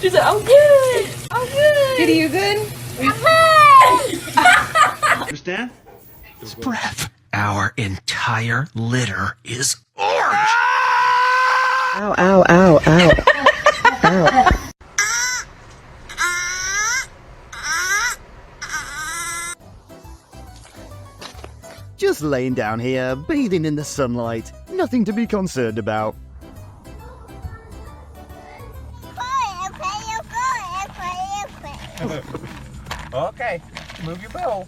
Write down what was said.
She's like, I'm good. I'm good. Kitty, you good? Understand? His breath. Our entire litter is orange. Ow, ow, ow, ow. Ow. Just laying down here, bathing in the sunlight. Nothing to be concerned about. Okay, move your bowl.